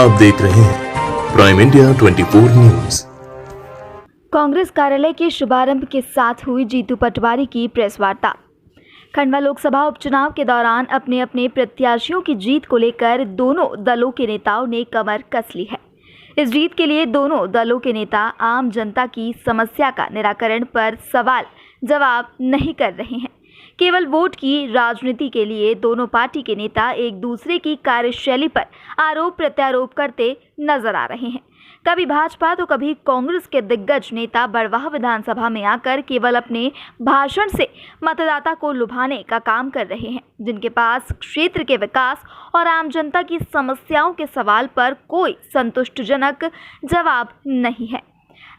आप देख रहे हैं प्राइम इंडिया 24 न्यूज। कांग्रेस कार्यालय के शुभारंभ के साथ हुई जीतू पटवारी की प्रेस वार्ता। खंडवा लोकसभा उपचुनाव के दौरान अपने अपने प्रत्याशियों की जीत को लेकर दोनों दलों के नेताओं ने कमर कस ली है। इस जीत के लिए दोनों दलों के नेता आम जनता की समस्या का निराकरण पर सवाल जवाब नहीं कर रहे हैं। केवल वोट की राजनीति के लिए दोनों पार्टी के नेता एक दूसरे की कार्यशैली पर आरोप प्रत्यारोप करते नजर आ रहे हैं। कभी भाजपा तो कभी कांग्रेस के दिग्गज नेता बड़वाह विधानसभा में आकर केवल अपने भाषण से मतदाता को लुभाने का काम कर रहे हैं, जिनके पास क्षेत्र के विकास और आम जनता की समस्याओं के सवाल पर कोई संतुष्टिजनक जवाब नहीं है।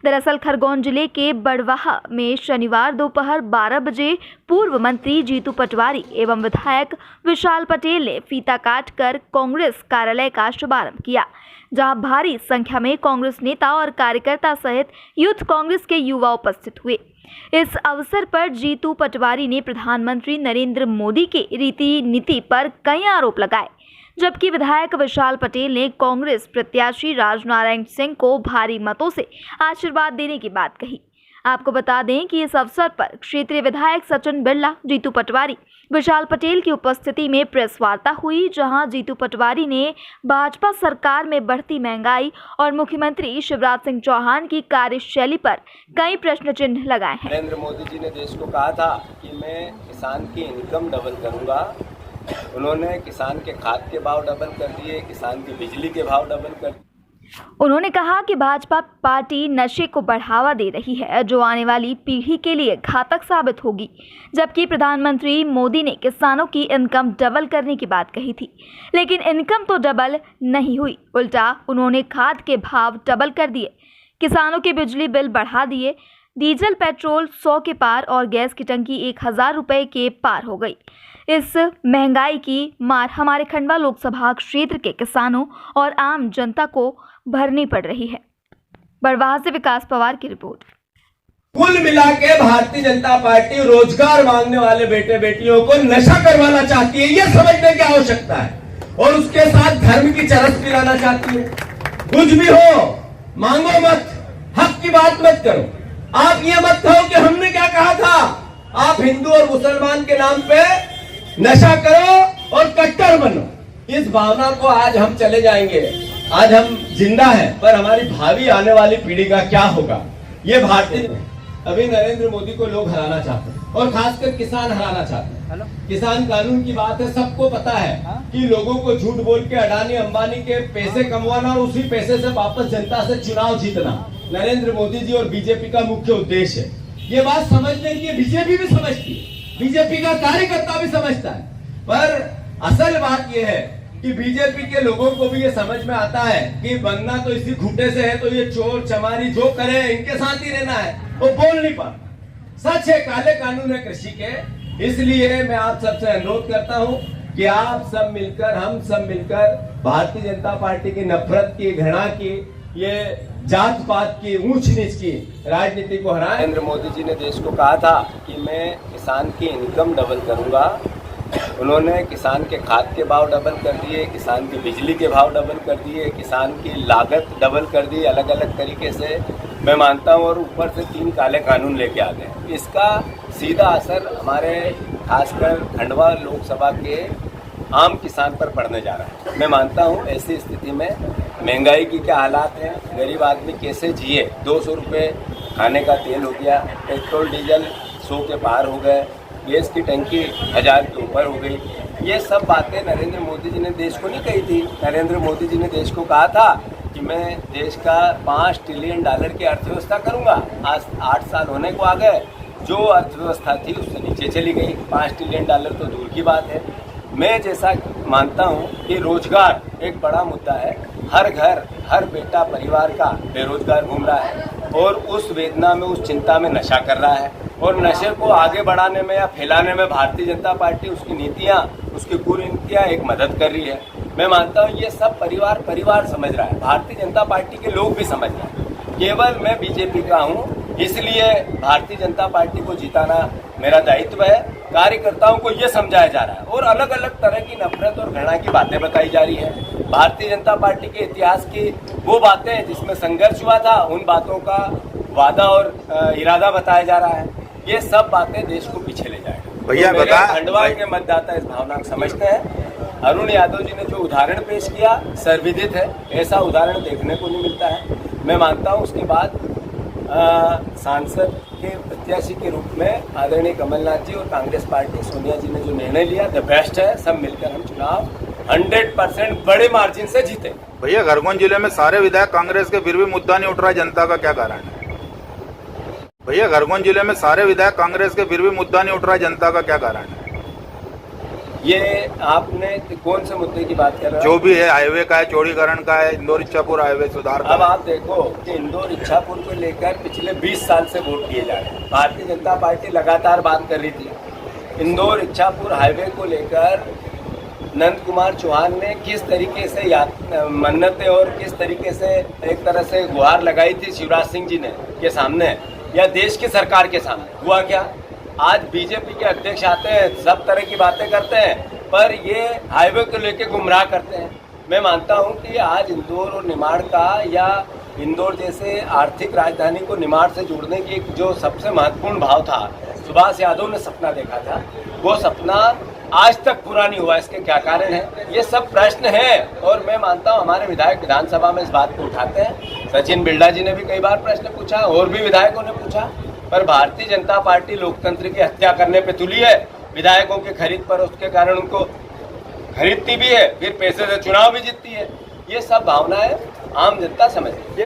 दरअसल खरगोन जिले के बड़वाह में शनिवार दोपहर 12 बजे पूर्व मंत्री जीतू पटवारी एवं विधायक विशाल पटेल ने फीता काटकर कांग्रेस कार्यालय का शुभारंभ किया, जहां भारी संख्या में कांग्रेस नेता और कार्यकर्ता सहित यूथ कांग्रेस के युवा उपस्थित हुए। इस अवसर पर जीतू पटवारी ने प्रधानमंत्री नरेंद्र मोदी की रीति नीति पर कई आरोप लगाए, जबकि विधायक विशाल पटेल ने कांग्रेस प्रत्याशी राजनारायण सिंह को भारी मतों से आशीर्वाद देने की बात कही। आपको बता दें कि इस अवसर पर क्षेत्रीय विधायक सचिन बिरला, जीतू पटवारी, विशाल पटेल की उपस्थिति में प्रेस वार्ता हुई, जहां जीतू पटवारी ने भाजपा सरकार में बढ़ती महंगाई और मुख्यमंत्री शिवराज सिंह चौहान की कार्यशैली पर कई प्रश्न चिन्ह लगाए हैं। नरेंद्र मोदी जी ने देश को कहा था कि मैं किसान की इनकम डबल करूंगा। उन्होंने किसान के खाद के भाव डबल कर दिए, किसान की बिजली के भाव डबल कर दिए। उन्होंने कहा कि भाजपा पार्टी नशे को बढ़ावा दे रही है, जो आने वाली पीढ़ी के लिए घातक साबित होगी, जबकि प्रधानमंत्री मोदी ने किसानों की इनकम डबल करने की बात कही थी, लेकिन इनकम तो डबल नहीं हुई। उल्टा उन्होंने खाद के भाव डबल कर दिए, किसानों के बिजली बिल बढ़ा दिए, डीजल पेट्रोल 100 के पार और गैस की टंकी 1000 रुपये के पार हो गई। इस महंगाई की मार हमारे खंडवा लोकसभा क्षेत्र के किसानों और आम जनता को भरनी पड़ रही है। बड़वाह से विकास पवार की रिपोर्ट। कुल मिला के भारतीय जनता पार्टी रोजगार मांगने वाले बेटे बेटियों को नशा करवाना चाहती है, यह समझने की आवश्यकता है, और उसके साथ धर्म की चरस पिलाना चाहती है। कुछ भी हो, मांगो मत, हक की बात मत करो। आप ये मत कहो कि हमने क्या कहा था। आप हिंदू और मुसलमान के नाम पे नशा करो और कट्टर बनो। इस भावना को आज हम चले जाएंगे। आज हम जिंदा हैं, पर हमारी भावी आने वाली पीढ़ी का क्या होगा, ये भारतीय। अभी नरेंद्र मोदी को लोग हराना चाहते हैं, और खासकर किसान हराना चाहते हैं। किसान कानून की बात है, सबको पता है कि लोगों को झूठ बोल के अडानी अंबानी के पैसे कमवाना और उसी पैसे से वापस जनता से चुनाव जीतना नरेंद्र मोदी जी और बीजेपी का मुख्य उद्देश्य है। ये बात समझने की बीजेपी भी समझती है, बीजेपी का कार्यकर्ता भी समझता है, पर असल बात यह है कि बीजेपी के लोगों को भी ये समझ में आता है कि बनना तो इसी खूंटे से है, तो ये चोर चमारी जो करे इनके साथ ही रहना है, वो बोल नहीं पाता। सच है, काले कानून है कृषि के। इसलिए मैं आप सबसे अनुरोध करता हूं कि आप सब मिलकर, हम सब मिलकर भारतीय जनता पार्टी की नफरत की, घृणा की, ये जात पात की, ऊंच नीच की राजनीति को हराएं। नरेंद्र मोदी जी ने देश को कहा था कि मैं किसान की इनकम डबल करूंगा। उन्होंने किसान के खाद के भाव डबल कर दिए, किसान की बिजली के भाव डबल कर दिए, किसान की लागत डबल कर दी, अलग अलग तरीके से मैं मानता हूं, और ऊपर से 3 काले कानून लेके आ गए। इसका सीधा असर हमारे खासकर खंडवा लोकसभा के आम किसान पर पड़ने जा रहा है। मैं मानता हूं ऐसी स्थिति में महंगाई की क्या हालात हैं, गरीब आदमी कैसे जिए। 200 रुपये खाने का तेल हो गया, पेट्रोल डीजल 100 के पार हो गए, गैस की टंकी 1000 के ऊपर हो गई। ये सब बातें नरेंद्र मोदी जी ने देश को नहीं कही थी। नरेंद्र मोदी जी ने देश को कहा था कि मैं देश का $5 ट्रिलियन की अर्थव्यवस्था करूँगा। आज 8 साल होने को आ गए, जो अर्थव्यवस्था थी उससे नीचे चली गई। $5 ट्रिलियन तो दूर की बात है। मैं जैसा मानता हूँ कि रोजगार एक बड़ा मुद्दा है। हर घर, हर बेटा परिवार का बेरोजगार घूम रहा है, और उस वेदना में, उस चिंता में नशा कर रहा है, और नशे को आगे बढ़ाने में या फैलाने में भारतीय जनता पार्टी, उसकी नीतियाँ, उसकी कुरीतियाँ एक मदद कर रही है। मैं मानता हूँ ये सब परिवार समझ रहा है, भारतीय जनता पार्टी के लोग भी समझ रहे हैं। केवल मैं बीजेपी का हूँ, इसलिए भारतीय जनता पार्टी को जिताना मेरा दायित्व है। कार्यकर्ताओं को ये समझाया जा रहा है और अलग अलग तरह की नफरत और घृणा की बातें बताई जा रही है। भारतीय जनता पार्टी के इतिहास की वो बातें जिसमें संघर्ष हुआ था, उन बातों का वादा और इरादा बताया जा रहा है। ये सब बातें देश को पीछे ले जाएगा। भैया तो मेरे बता खंडवा के मतदाता इस भावना को समझते हैं। अरुण यादव जी ने जो उदाहरण पेश किया सर्वविदित है, ऐसा उदाहरण देखने को नहीं मिलता है। मैं मानता हूँ उसके बाद सांसद के प्रत्याशी के रूप में आदरणीय कमलनाथ जी और कांग्रेस पार्टी सोनिया जी ने जो निर्णय लिया द बेस्ट है। सब मिलकर हम चुनाव 100% बड़े मार्जिन से जीते। भैया खरगोन जिले में सारे विधायक कांग्रेस के फिर भी मुद्दा नहीं उठ रहा, जनता का क्या कारण है? भैया खरगोन जिले में सारे विधायक कांग्रेस के फिर भी मुद्दा नहीं उठ रहा, जनता का क्या कारण है? ये आपने कौन से मुद्दे की बात कर रहे हो? जो भी है, हाईवे का है, चौड़ीकरण का है, इंदौर इच्छापुर हाईवे सुधार का। अब आप देखो कि इंदौर इच्छापुर को लेकर पिछले 20 साल से वोट दिए जा रहे हैं। भारतीय जनता पार्टी लगातार बात कर रही थी। इंदौर इच्छापुर हाईवे को लेकर नंद कुमार चौहान ने किस तरीके से मन्नतें और किस तरीके से एक तरह से गुहार लगाई थी शिवराज सिंह जी ने के सामने या देश की सरकार के सामने। हुआ क्या? आज बीजेपी के अध्यक्ष आते हैं, सब तरह की बातें करते हैं, पर ये हाईवे को लेके गुमराह करते हैं। मैं मानता हूं कि आज इंदौर और निमाड़ का या इंदौर जैसे आर्थिक राजधानी को निमाड़ से जोड़ने की एक जो सबसे महत्वपूर्ण भाव था, सुभाष यादव ने सपना देखा था, वो सपना आज तक पूरा नहीं हुआ। इसके क्या कारण है? ये सब प्रश्न है और मैं मानता हूँ हमारे विधायक विधानसभा में इस बात को उठाते हैं। सचिन बिरला जी ने भी कई बार प्रश्न पूछा और भी विधायकों ने पूछा, पर भारतीय जनता पार्टी लोकतंत्र की हत्या करने पे तुली है। विधायकों की खरीद पर उसके कारण उनको खरीदती भी है, फिर पैसे से चुनाव भी जीतती है। ये सब भावनाएं आम जनता समझती है।